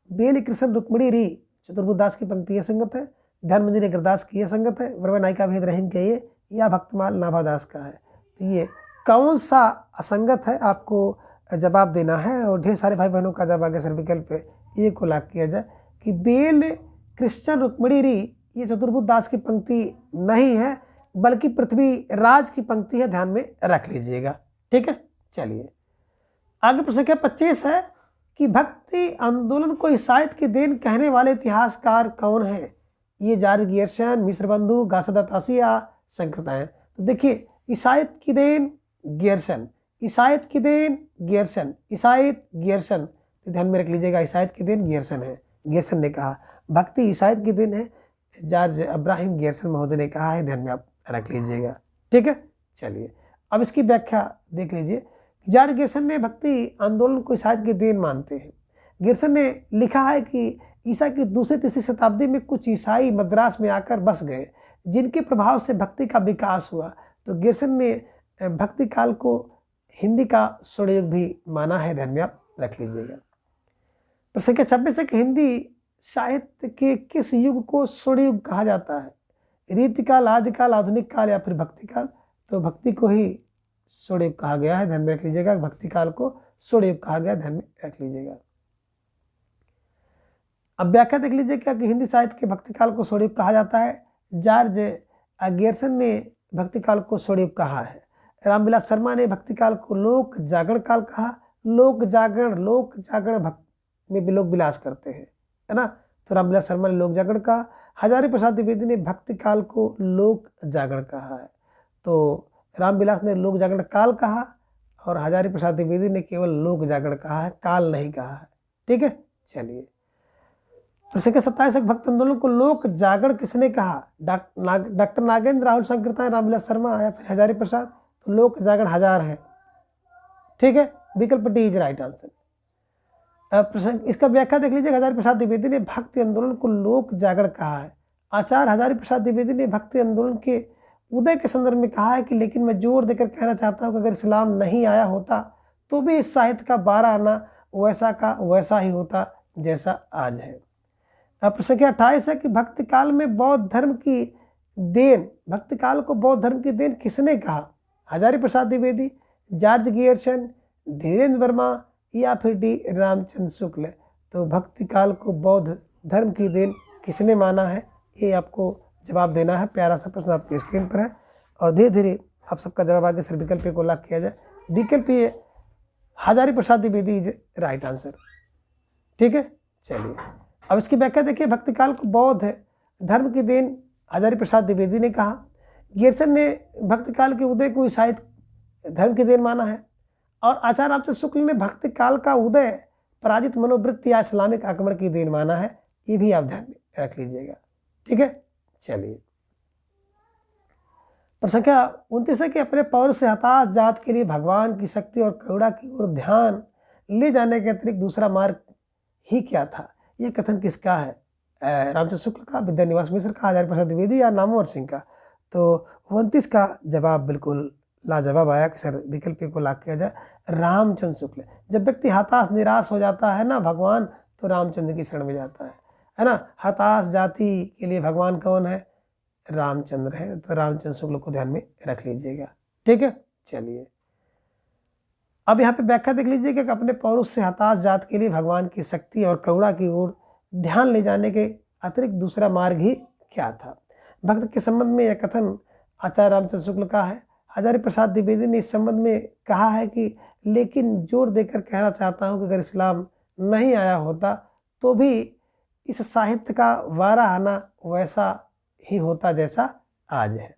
Speaker 1: बेल कृष्ण रुक्मिणी री चतुर्भुज दास की पंक्ति यह संगत है। ध्यान मंदिर अग्रदास की यह संगत है। वर्व नायिका भेद रहीम के ये या भक्तमाल नाभादास का है। तो ये कौन सा असंगत है आपको जवाब देना है। और ढेर सारे भाई बहनों का जवाब आगे सर विकल्प ये को लॉक किया जाए कि बेल कृष्ण रुक्मिणी री ये चतुर्भुज दास की पंक्ति नहीं है, बल्कि पृथ्वी राज की पंक्ति है, ध्यान में रख लीजिएगा। ठीक है, चलिए आगे प्रश्न संख्या 25 है कि भक्ति आंदोलन को ईसाइत की देन कहने वाले इतिहासकार कौन है? ये जॉर्ज गियर्सन, मिस्र बंधु, गासादात आसिया, शंकरतायन। तो देखिए, ईसाइत की देन गियर्सन, ईसाइत की देन गियर्सन, ईसाइत गियर्सन, तो ध्यान में रख लीजिएगा, ईसाइत की देन गियर्सन है। गियर्सन ने कहा भक्ति ईसाइत की देन है, जॉर्ज अब्राहम गियर्सन महोदय ने कहा है, ध्यान में आप रख लीजिएगा। ठीक है, चलिए अब इसकी व्याख्या देख लीजिए। जॉर्ज गियर्सन ने भक्ति आंदोलन को ईसाइत की देन मानते हैं। गियर्सन ने लिखा है कि ईसा की दूसरी तीसरी शताब्दी में कुछ ईसाई मद्रास में आकर बस गए, जिनके प्रभाव से भक्ति का विकास हुआ। तो गियर्सन ने भक्ति काल को हिंदी का स्वर्ण युग भी माना है, ध्यान में आप रख लीजिएगा। प्रश्न संख्या 26 है कि हिंदी साहित्य के किस युग को स्वर्ण युग कहा जाता है? रीतिकाल, आदिकाल, आधुनिक काल या फिर भक्ति काल? तो भक्ति को ही स्वर्ण युग कहा गया है, ध्यान में रख लीजिएगा। भक्ति काल को स्वर्ण युग कहा गया, ध्यान में रख लीजिएगा। अब व्याख्या देख लीजिए कि हिंदी साहित्य के भक्ति काल को स्वर्ण युग कहा जाता है। जॉर्ज गियर्सन ने भक्ति काल को स्वर्ण युग कहा है। रामविलास शर्मा ने भक्ति काल को लोक जागरण काल कहा। लोक जागरण भक्ति में लोक विलास करते हैं, है ना। तो रामविलास शर्मा ने लोक जागरण कहा। हजारी प्रसाद द्विवेदी ने भक्ति काल को लोक जागरण कहा है। तो रामविलास ने लोक जागरण काल कहा और हजारी प्रसाद द्विवेदी ने केवल लोक जागरण कहा है, काल नहीं कहा है। ठीक है, चलिए प्रश्न के 27 भक्त आंदोलन को लोक जागरण किसने कहा? डॉक्टर नागेंद्र, राहुल शंकरतायन, रामविलास शर्मा या फिर हजारी प्रसाद? तो लोक जागरण हजार है। ठीक है, विकल्प डी इज राइट आंसर। प्रश्न इसका व्याख्या देख लीजिए। हजारी प्रसाद द्विवेदी ने भक्ति आंदोलन को लोक जागरण कहा है। आचार्य हजारी प्रसाद द्विवेदी ने भक्ति आंदोलन के उदय के संदर्भ में कहा है कि लेकिन मैं जोर देकर कहना चाहता हूँ कि अगर इस्लाम नहीं आया होता तो भी इस साहित्य का 12 आना वैसा का वैसा ही होता जैसा आज है। प्रश्न संख्या 28 है कि भक्ति काल में बौद्ध धर्म की देन, भक्ति काल को बौद्ध धर्म की देन किसने कहा? हजारी प्रसाद द्विवेदी, जॉर्ज गियर्सन, धीरेन्द्र वर्मा या फिर डी रामचंद्र शुक्ल? तो भक्ति काल को बौद्ध धर्म की देन किसने माना है, ये आपको जवाब देना है। प्यारा सा प्रश्न आपकी स्क्रीन पर है और धीरे धीरे आप सबका जवाब आगे सर विकल्प को लॉक किया जाए। विकल्प ये Hazari Prasad Dwivedi is right answer. ठीक है, चलिए अब इसकी व्याख्या देखिए। भक्ति काल को बौद्ध धर्म की देन हजारी प्रसाद द्विवेदी ने कहा। गियर्सन ने भक्ति काल के उदय को ईसाई धर्म की देन माना है और आचार्य रामचंद्र शुक्ल ने भक्ति काल का उदय पराजित मनोवृत्ति या इस्लामिक आक्रमण की देन माना है। ये भी आप ध्यान में रख लीजिएगा। ठीक है, चलिए प्रश्न संख्या 29 है कि अपने पौरुष से हताश जात के लिए भगवान की शक्ति और करुणा की ओर ध्यान ले जाने के अतिरिक्त दूसरा मार्ग ही क्या था? ये कथन किसका है? रामचंद्र शुक्ल का, विद्यानिवास मिश्र का, हजारी प्रसाद द्विवेदी या नामवर सिंह का? तो 29 का जवाब बिल्कुल लाजवाब आया कि सर विकल्प को लॉक किया जाए, रामचंद्र शुक्ल। जब व्यक्ति हताश निराश हो जाता है ना भगवान, तो रामचंद्र की शरण में जाता है ना। हताश जाति के लिए भगवान कौन है? रामचंद्र है। तो रामचंद्र शुक्ल को ध्यान में रख लीजिएगा। ठीक है, चलिए अब यहाँ पे व्याख्या देख लीजिए कि अपने पौरुष से हताश जात के लिए भगवान की शक्ति और करुणा की ओर ध्यान ले जाने के अतिरिक्त दूसरा मार्ग ही क्या था? भक्त के संबंध में यह कथन आचार्य रामचंद्र शुक्ल का है। हजारी प्रसाद द्विवेदी ने इस संबंध में कहा है कि लेकिन जोर देकर कहना चाहता हूँ कि अगर इस्लाम नहीं आया होता तो भी इस साहित्य का 12 आना वैसा ही होता जैसा आज है।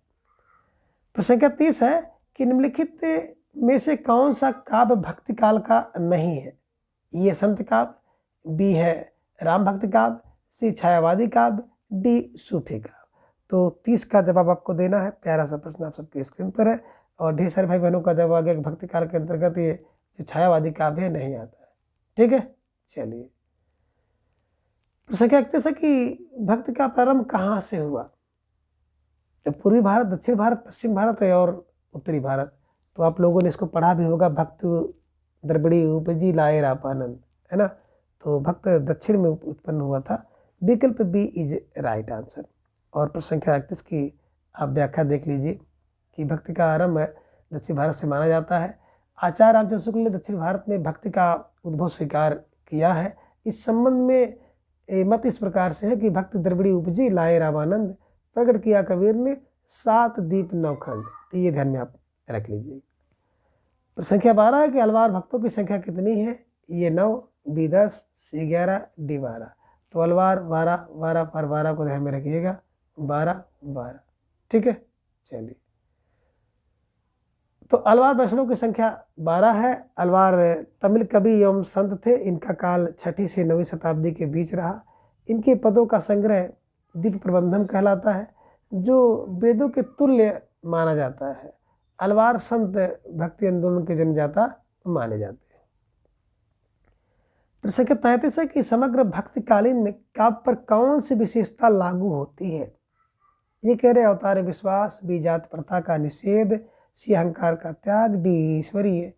Speaker 1: प्रश्न संख्या 30 है कि निम्नलिखित में से कौन सा काव्य भक्ति काल का नहीं है? ये संत काव्य, बी है राम भक्ति काव्य, सी छायावादी काव्य, डी सूफी काव्य? तो 30 का जवाब आपको देना है। प्यारा सा प्रश्न आप सबके स्क्रीन पर है और ढेर सारे भाई बहनों का जवाब आ गया कि भक्ति काल के अंतर्गत ये जो छायावादी काव्य नहीं आता है। ठीक है, चलिए प्रश्न संख्या 31 है कि भक्ति का प्रारंभ कहाँ से हुआ? तो पूर्वी भारत, दक्षिण भारत, पश्चिम भारत है और उत्तरी भारत। तो आप लोगों ने इसको पढ़ा भी होगा, भक्त द्रविड़ी उपजी लाए रापानंद, है ना। तो भक्त दक्षिण में उत्पन्न हुआ था। विकल्प बी इज राइट आंसर। और प्रश्न संख्या 31 की आप व्याख्या देख लीजिए कि भक्ति का आरंभ दक्षिण भारत से माना जाता है। आचार्य रामचंद्र शुक्ल ने दक्षिण भारत में भक्ति का उद्भव स्वीकार किया है। इस संबंध में मत इस प्रकार से है कि भक्त द्रविड़ी उपजी लाए रामानंद, प्रकट किया कबीर ने 7 दीप 9 खंड। तो ये ध्यान में आप रख लीजिए। संख्या 12 है कि अलवार भक्तों की संख्या कितनी है? ये 9, बी 10, सी 11, डी 12। तो अलवार 12, 12 पर 12 को ध्यान में रखिएगा, 12, 12। ठीक है, चलिए। तो अलवार वैष्णव की संख्या 12 है। अलवार तमिल कवि एवं संत थे। इनका काल 6वीं से 9वीं शताब्दी के बीच रहा। इनके पदों का संग्रह दीप प्रबंधम कहलाता है, जो वेदों के तुल्य माना जाता है। अलवार संत भक्ति आंदोलन के जन्मदाता माने जाते हैं। प्रश्न 33 है कि समग्र भक्तिकालीन काव्य पर कौन सी विशेषता लागू होती है? ये कह रहे अवतार विश्वास, बी जात प्रथा का निषेध, सी अहंकार का त्याग, डी ईश्वरीय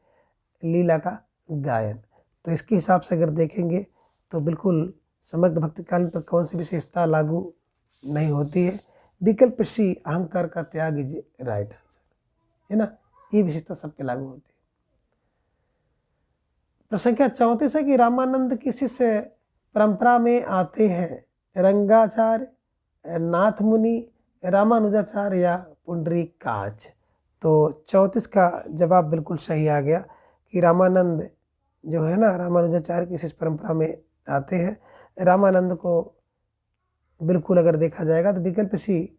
Speaker 1: लीला का गायन। तो इसके हिसाब से अगर देखेंगे तो बिल्कुल समग्र भक्तिकालीन पर कौन सी विशेषता लागू नहीं होती है? विकल्प सी अहंकार का त्याग इज राइट आंसर, है ना। ये विशेषता सब पे लागू होती है। प्रश्न 34 है कि रामानंद की शिष्य परंपरा में आते हैं? रंगाचार्य, नाथ मुनि, रामानुजाचार्य या पुंडरीकाच। तो 34 का जवाब बिल्कुल सही आ गया कि रामानंद जो है ना, रामानुजाचार्य की शिष्य परंपरा में आते हैं। रामानंद को बिल्कुल अगर देखा जाएगा तो विकल्प सी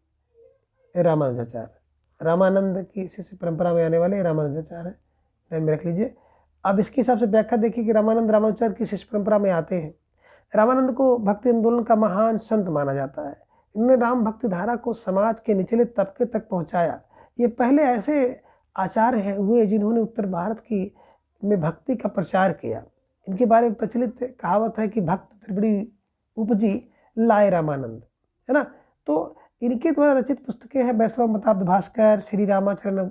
Speaker 1: रामानुजाचार्य, रामानंद की शिष्य परंपरा में आने वाले रामानुजाचार्य, ध्यान में रख लीजिए। अब इसके हिसाब से व्याख्या देखिए कि रामानंद रामानुजाचार्य की शिष्य परंपरा में आते हैं। रामानंद को भक्ति आंदोलन का महान संत माना जाता है। इन्होंने राम भक्ति धारा को समाज के निचले तबके तक पहुंचाया। ये पहले ऐसे आचार्य हुए जिन्होंने उत्तर भारत की में भक्ति का प्रचार किया। इनके बारे में प्रचलित कहावत है कि भक्त त्रिपुरी उपजी लाए रामानंद, है ना। तो इनके द्वारा रचित पुस्तकें हैं वैष्णव मताब्द भास्कर, श्री रामार्चन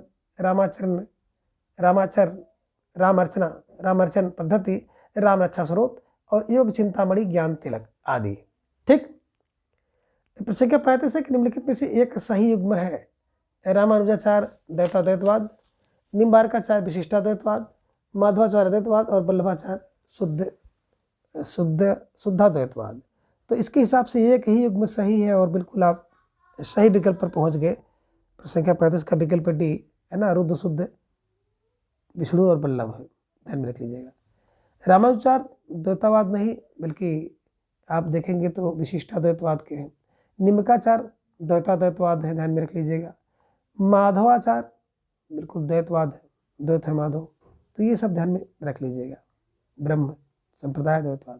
Speaker 1: पद्धति, राम रक्षा स्रोत और योग चिंतामणि ज्ञान तिलक आदि। ठीक। प्रश्न 35 है कि निम्नलिखित में से एक सही युग्म है? रामानुजाचार्य द्वैताद्वैतवाद, निम्बार्काचार्य विशिष्टाद्वैतवाद, माधवाचार्य द्वैतवाद और वल्लभाचार्य शुद्धाद्वैतवाद। तो इसके हिसाब से एक ही युग्म सही है और बिल्कुल आप सही विकल्प पर पहुंच गए। प्रश्न 35 का विकल्प डी, है ना, रुद्र शुद्ध विष्णु और वल्लभ है, ध्यान में रख लीजिएगा। रामानुजाचार्य द्वैतवाद नहीं बल्कि आप देखेंगे तो विशिष्टाद्वैतवाद के हैं। निम्बार्काचार्य द्वैताद्वैतवाद है, ध्यान में रख लीजिएगा। माधवाचार्य बिल्कुल द्वैतवाद है, द्वैत है माधव। तो ये सब ध्यान में रख लीजिएगा। ब्रह्म संप्रदाय द्वैतवाद।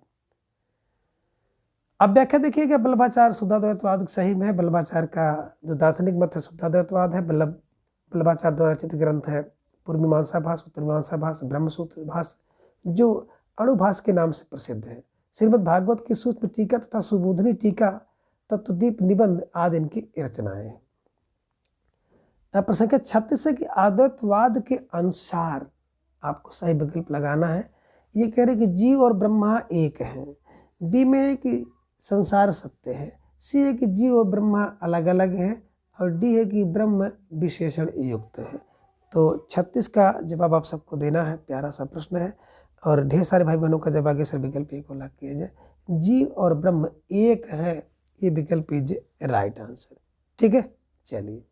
Speaker 1: अब व्याख्या देखिएगा, वल्लभाचार्य शुद्धाद्वैतवाद सही में है। वल्लभाचार्य का जो दार्शनिक मत है शुद्धाद्वैतवाद है। वल्लभाचार्य द्वारा रचित ग्रंथ है पूर्व मीमांसा भाष्य, उत्तर मीमांसा भाष्य, ब्रह्मसूत्र भाष्य, जो अणुभाष्य के नाम से प्रसिद्ध है। श्रीमद् भागवत की सूक्ष्म टीका तथा सुबोधनी टीका, तत्वदीप निबंध आदि इनकी रचनाएं हैं। प्रश्न 36 है कि अद्वैतवाद के अनुसार आपको सही विकल्प लगाना है। ये कह रहे कि जीव और ब्रह्मा एक हैं। बी में है कि संसार सत्य है, सी है कि जीव और ब्रह्मा अलग अलग हैं और डी है कि ब्रह्म विशेषण युक्त है। तो 36 का जवाब आप सबको देना है। प्यारा सा प्रश्न है और ढेर सारे भाई बहनों का जवाब सर विकल्प एक को लग किया जाए। जीव और ब्रह्म एक है, ये विकल्प इज राइट आंसर। ठीक है, चलिए।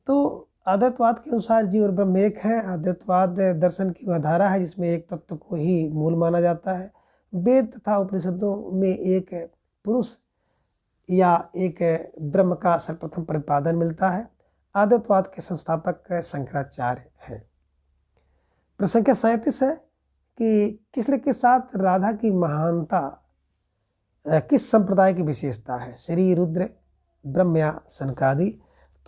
Speaker 1: तो अद्वैतवाद के अनुसार जीव और ब्रह्म एक है। अद्वैतवाद दर्शन की वह धारा है जिसमें एक तत्व को ही मूल माना जाता है। वेद तथा उपनिषदों में एक पुरुष या एक ब्रह्म का सर्वप्रथम प्रतिपादन मिलता है। अद्वैतवाद के संस्थापक शंकराचार्य हैं। प्रश्न 37 है कि कृष्ण के साथ राधा की महानता किस संप्रदाय की विशेषता है? श्री, रुद्र, ब्रह्म या सनकादि।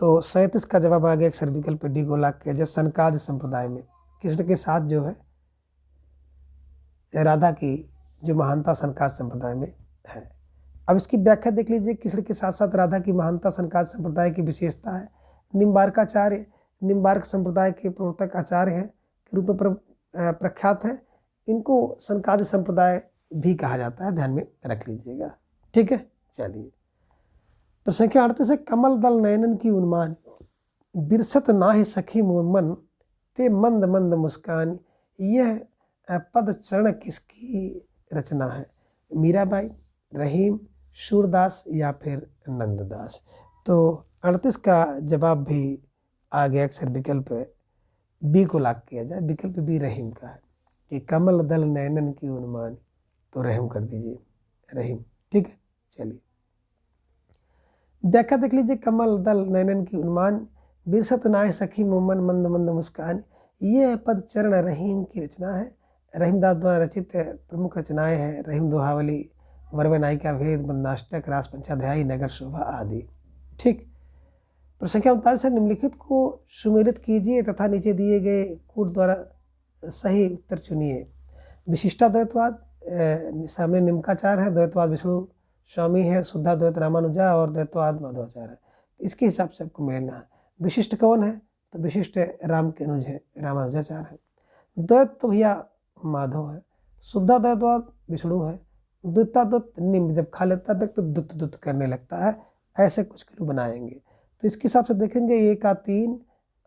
Speaker 1: तो 37 का जवाब आ गया अक्षर विकल्प डी को लॉक किया जाए। सनकादि संप्रदाय में कृष्ण के साथ जो है राधा की जो महानता सनकादि संप्रदाय में है। अब इसकी व्याख्या देख लीजिए। कृष्ण के साथ साथ राधा की महानता सनकादि संप्रदाय की विशेषता है। निम्बार्काचार्य निम्बार्क संप्रदाय के प्रवर्तक आचार्य हैं के रूप में प्रख्यात है। इनको सनकादि संप्रदाय भी कहा जाता है, ध्यान में रख लीजिएगा। ठीक है, चलिए। प्रश्न 38 है कमल दल नयनन की उन्मान, बिरसत नाहि सखी मन, ते मंद मंद मुस्कान। यह पद चरण किसकी रचना है? मीराबाई, रहीम, सूरदास या फिर नंददास। तो 38 का जवाब भी आ गया अक्षर विकल्प बी को लॉक किया जाए। विकल्प बी रहीम का है कि कमल दल नैनन की उन्माद, तो रहम कर दीजिए, रहीम। ठीक है, चलिए व्याख्या देख लीजिए। कमल दल नैनन की उन्मान, बिरसत नाय सखी मोमन मंद मंद मुस्कान। ये पद चरण रहीम की रचना है। रहीमदास द्वारा रचित प्रमुख रचनाएं हैं रहीम दोहावली, वर्व नायिका भेद, बंदाष्टक, रास पंचाध्यायी, नगर शोभा आदि। ठीक, प्रसंख्या 39 से निम्नलिखित को सुमेलित कीजिए तथा नीचे दिए गए कूट द्वारा सही उत्तर चुनिए। विशिष्टा द्वैतवाद, सामने निम्काचार है, द्वैतवाद विष्णु स्वामी है, शुद्धा द्वैत रामानुजा और द्वैतवाद माधवाचार्य है। इसके हिसाब से आपको मिलना है। विशिष्ट कौन है, तो विशिष्ट राम के अनुज है, रामानुजाचार्य है। द्वैत तो भैया माधव है। शुद्धा द्वैतवाद विष्णु है। द्विता द्वैत निम्न, जब खा लेता है व्यक्ति दुत दुत करने लगता है, ऐसे कुछ क्लू बनाएंगे। तो इसके हिसाब से देखेंगे ए का 3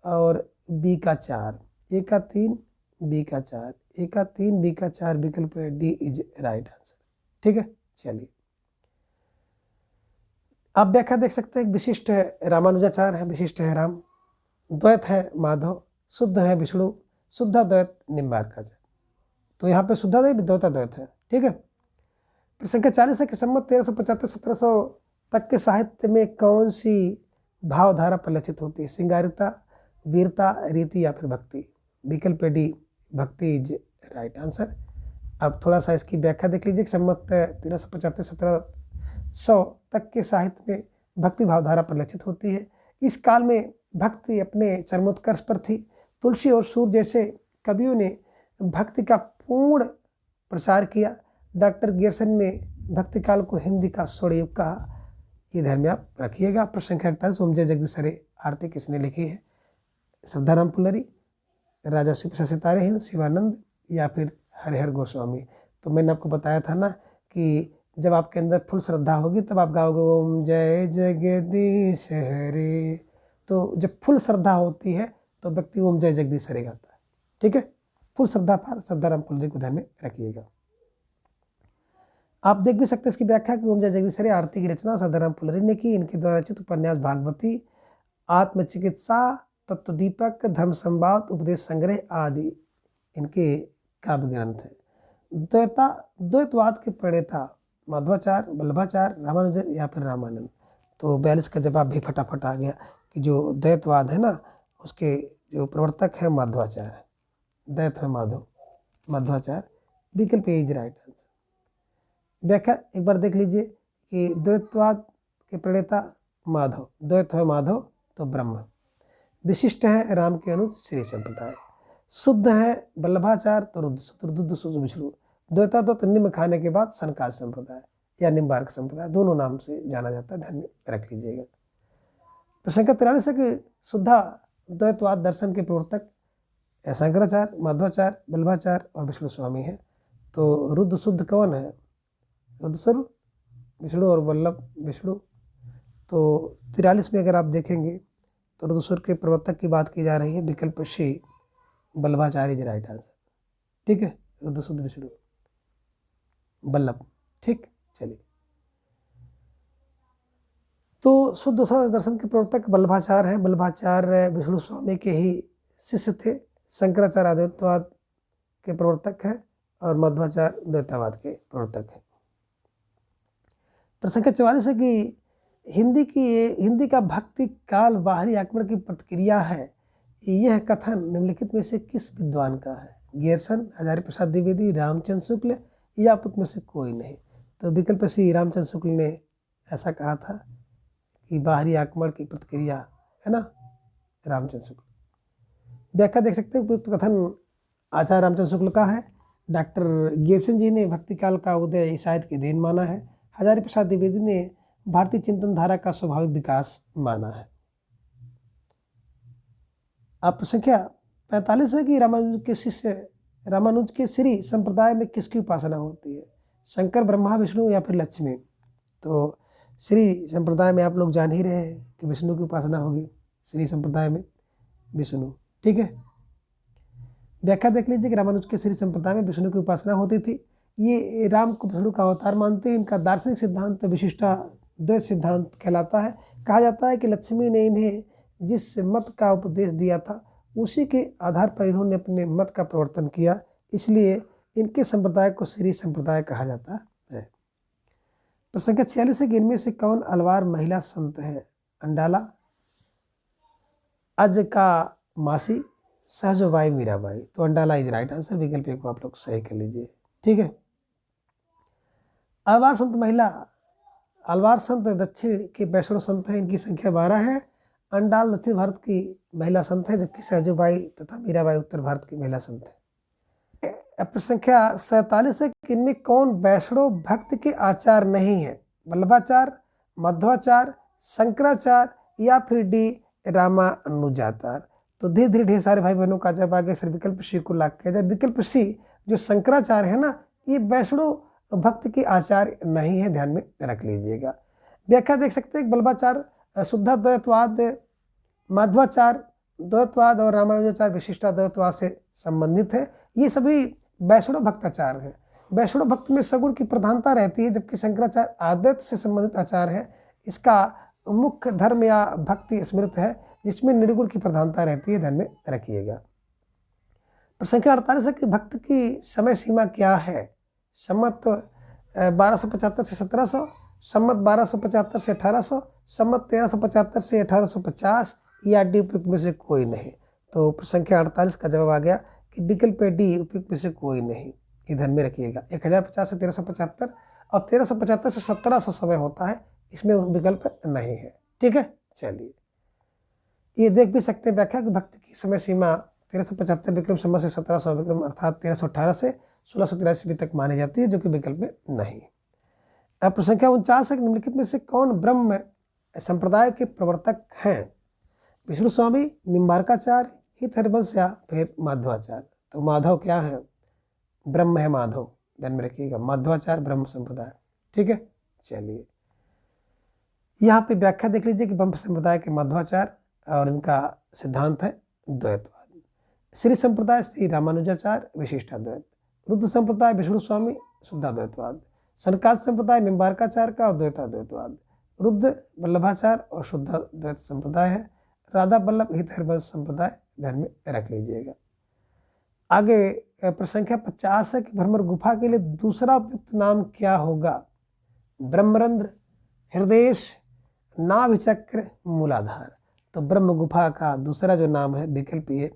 Speaker 1: और बी का 4, ए का 3 बी का 4, ए का 3 बी का 4, विकल्प डी इज राइट आंसर। ठीक है, चलिए आप व्याख्या देख सकते हैं। विशिष्ट है रामानुजाचार्य है, विशिष्ट है राम, द्वैत है माधव, शुद्ध है विष्णु, शुद्धा द्वैत निम्बार्काचार्य। तो यहाँ पे शुद्धा द्वैत द्वैता द्वैत है। ठीक है, प्रसंख्या 40 है कि संमत 1375-1700 तक के साहित्य में कौन सी भावधारा परिलक्षित होती है? श्रृंगारिता, वीरता, रीति या फिर भक्ति। विकल्प डी भक्ति इज राइट आंसर। अब थोड़ा सा इसकी व्याख्या देख लीजिए। संमत 1375-1700 तक के साहित्य में भक्ति भावधारा परिलक्षित होती है। इस काल में भक्ति अपने चरमोत्कर्ष पर थी। तुलसी और सूर जैसे कवियों ने भक्ति का पूर्ण प्रसार किया। डॉक्टर गियर्सन ने भक्ति काल को हिंदी का स्वर्ण युग कहा। ये ध्यान में आप रखिएगा। प्रसंख्या 41 ओमजय जगदीश हरे आरती किसने लिखी है? श्रद्धाराम पुलरी, राजा शिव सितारे हिंद, शिवानंद या फिर हरिहर गोस्वामी। तो मैंने आपको बताया था ना कि जब आपके अंदर फुल श्रद्धा होगी तब आप गाओगे ओम जय जगदीश हरे। तो जब फुल श्रद्धा होती है तो व्यक्ति ओम जय जगदीश हरे गाता है। ठीक है, फुल श्रद्धा पर श्रद्धाराम पुलरी को ध्यान में रखिएगा। आप देख भी सकते हैं इसकी व्याख्या कि ओम जय जगदीश हरे आरती की रचना श्रद्धाराम पुलरी ने की। इनके द्वारा रचित उपन्यास भागवती, आत्मचिकित्सा, तत्वदीपक, धर्म संवाद, उपदेश संग्रह आदि इनके काव्य ग्रंथ हैं। द्वैतवाद के प्रणेता माधवाचार्य, वल्लभाचार्य, रामानुजन या फिर रामानंद। तो 42 का जवाब भी फटाफट आ गया कि जो द्वैतवाद है ना उसके जो प्रवर्तक है माधवाचार्य, द्वैत है माधवाचार्य। विकल्प इज राइट आंसर। व्याख्या एक बार देख लीजिए कि द्वैतवाद के प्रणेता माधव, द्वैत है माधव तो ब्रह्म। विशिष्ट है राम के अनुज श्री संप्रदाय। शुद्ध है वल्लभाचार्य तो रुद्र शुद्ध विष्णु। द्वैता द्वैत निम्न खाने के बाद सनकाद संप्रदाय या निम्बार्क संप्रदाय, दोनों नाम से जाना जाता है, ध्यान में रख लीजिएगा। प्रसंख्या 43 है कि शुद्धा द्वैतवाद दर्शन के प्रवर्तक शंकराचार्य, माधवाचार्य, वल्लभाचार्य और विष्णु स्वामी है। तो रुद्र शुद्ध कौन है? रुद्र विष्णु और वल्लभ विष्णु। तो 43 में अगर आप देखेंगे तो रुद्र के प्रवर्तक की बात की जा रही है। विकल्प सी वल्लभाचार्य इज राइट आंसर। ठीक है, रुद्र शुद्ध विष्णु वल्लभ। ठीक, चलिए तो शुद्ध दर्शन के प्रवर्तक वल्लभाचार्य हैं। वल्लभाचार्य विष्णु स्वामी के ही शिष्य थे। शंकराचार्य अद्वैतवाद के प्रवर्तक हैं और मध्वाचार्य द्वैतवाद के प्रवर्तक हैं। प्रसंख्या 44 है कि हिंदी का भक्ति काल बाहरी आक्रमण की प्रतिक्रिया है। यह कथन निम्नलिखित में से किस विद्वान का है? गियर्सन, हजारी प्रसाद द्विवेदी, रामचंद्र शुक्ल या पुत्र में से कोई नहीं। तो विकल्प सी रामचंद्र शुक्ल ने ऐसा कहा था कि बाहरी आक्रमण की प्रतिक्रिया है ना, रामचंद्र शुक्ल। व्याख्या देख सकते हैं उपयुक्त कथन आचार्य रामचंद्र शुक्ल का है। डॉक्टर गियर्सन जी ने भक्ति काल का उदय ईसाइत की देन माना है। हजारी प्रसाद द्विवेदी ने भारतीय चिंतन धारा का स्वाभाविक विकास माना है। आप प्रसंख्या 45 है कि रामानुज के श्री संप्रदाय में किसकी उपासना होती है? शंकर, ब्रह्मा, विष्णु या फिर लक्ष्मी। तो श्री संप्रदाय में आप लोग जान ही रहे हैं कि विष्णु की उपासना होगी। श्री संप्रदाय में विष्णु। ठीक है, व्याख्या देख लीजिए कि रामानुज के श्री संप्रदाय में विष्णु की उपासना होती थी। ये राम को विष्णु का अवतार मानते हैं। इनका दार्शनिक सिद्धांत विशिष्टा द्वैत सिद्धांत कहलाता है। कहा जाता है कि लक्ष्मी ने इन्हें जिस मत का उपदेश दिया था उसी के आधार पर इन्होंने अपने मत का प्रवर्तन किया, इसलिए इनके संप्रदाय को श्री संप्रदाय कहा जाता है। प्रश्न संख्या 46 है कि इनमें से कौन अलवार महिला संत है? अंडाला, अजका मासी, सहजोबाई, मीराबाई। तो अंडाला इज राइट आंसर। विकल्प एक को आप लोग सही कर लीजिए। ठीक है। अलवार संत महिला, अलवार संत दक्षिण के वैष्णव संत हैं, इनकी संख्या 12 है। अंडाल दक्षिण भारत की महिला संत है, जबकि सहजोबाई तथा मीराबाई उत्तर भारत की महिला संत है। प्रश्न संख्या 47 है कि इनमें कौन वैष्णव भक्त के आचार नहीं है? वल्लभाचार, मध्वाचार, शंकराचार्य या फिर डी रामानुजाचार। तो धीरे धीरे ढेर सारे भाई बहनों का जब आगे सर विकल्प सी को लाग किया जाए। विकल्प सी जो शंकराचार्य है ना, ये वैष्णव भक्त के आचार्य नहीं है, ध्यान में रख लीजिएगा। व्याख्या देख सकते हैं। वल्लभाचार शुद्धाद्वैतवाद, माध्वाचार द्वैतवाद और रामानुजाचार विशिष्टाद्वैतवाद से संबंधित है। ये सभी वैष्णव भक्ताचार है। वैष्णव भक्त में सगुण की प्रधानता रहती है, जबकि शंकराचार्य अद्वैत से संबंधित आचार है। इसका मुख्य धर्म या भक्ति स्मृत है, जिसमें निर्गुण की प्रधानता रहती है, ध्यान में रखिएगा। प्रश्न संख्या 48 है कि भक्त की समय सीमा क्या है? सम्मत 1275 से 1700, सम्मत 1275 से 1800, सम्मत 1375 से 1850 या डी उपयुक्त में से कोई नहीं। तो प्रश्न संख्या 48 का जवाब आ गया कि विकल्प डी उपयुक्त में से कोई नहीं। इधर में रखिएगा। 1050 से 1375 और 1375 से 1700 समय होता है, इसमें विकल्प नहीं है। ठीक है। चलिए, ये देख भी सकते हैं व्याख्या कि भक्त की समय सीमा 1375 विक्रम संवत से 1700 विक्रम अर्थात 1318 से 1683 तक मानी जाती है, जो कि विकल्प में नहीं। अब प्रश्न संख्या 49 है, निम्नलिखित में से कौन ब्रह्म संप्रदाय के प्रवर्तक हैं? विष्णु स्वामी, निम्बार्काचार्य, हित हरिवंश या फिर माधवाचार्य। तो माधव क्या है? ब्रह्म है माधव, ध्यान में रखिएगा। माधवाचार्य ब्रह्म संप्रदाय। ठीक है। चलिए, यहाँ पे व्याख्या देख लीजिए कि ब्रह्म संप्रदाय के माधवाचार्य और इनका सिद्धांत है द्वैतवाद। श्री संप्रदाय श्री रामानुजाचार्य विशिष्टाद्वैत, रुद्र संप्रदाय विष्णु स्वामी शुद्धाद्वैतवाद, सनकाद संप्रदाय निम्बार्काचार्य का द्वैताद्वैतवाद, रुद्र वल्लभाचार्य और शुद्धाद्वैत संप्रदाय है, राधा वल्लभ हित हरिवंश संप्रदाय, ध्यान में रख लीजिएगा। आगे प्रश्न संख्या 50 है कि भ्रमर गुफा के लिए दूसरा उपयुक्त नाम क्या होगा? ब्रह्मरंध्र, हृदय, नाभिचक्र, मूलाधार। तो ब्रह्म गुफा का दूसरा जो नाम है विकल्प ये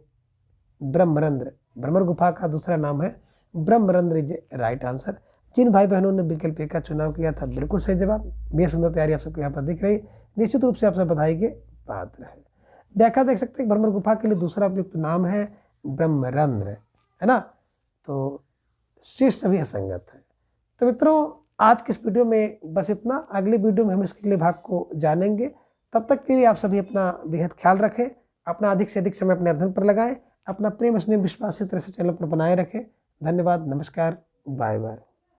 Speaker 1: ब्रह्मरंध्र। भ्रमर गुफा का दूसरा नाम है ब्रह्मरंध्र इज राइट आंसर। जिन भाई बहनों ने विकल्प का चुनाव किया था बिल्कुल सही जवाब। बेहद सुंदर तैयारी आप सबको यहाँ पर दिख रही, निश्चित रूप से आप सब बधाई के पात्र है। व्याख्या देख सकते हैं, भ्रमर गुफा के लिए दूसरा उपयुक्त नाम है ब्रह्मरंध्र, है ना। तो शेष सभी असंगत है। तो मित्रों, आज के इस वीडियो में बस इतना। अगले वीडियो में हम इसके अगले भाग को जानेंगे। तब तक के लिए आप सभी अपना बेहद ख्याल रखें, अपना अधिक से अधिक समय अपने अध्ययन पर लगाएं, अपना प्रेम स्नेह विश्वास इस तरह से चैनल पर बनाए रखें। धन्यवाद, नमस्कार, बाय बाय।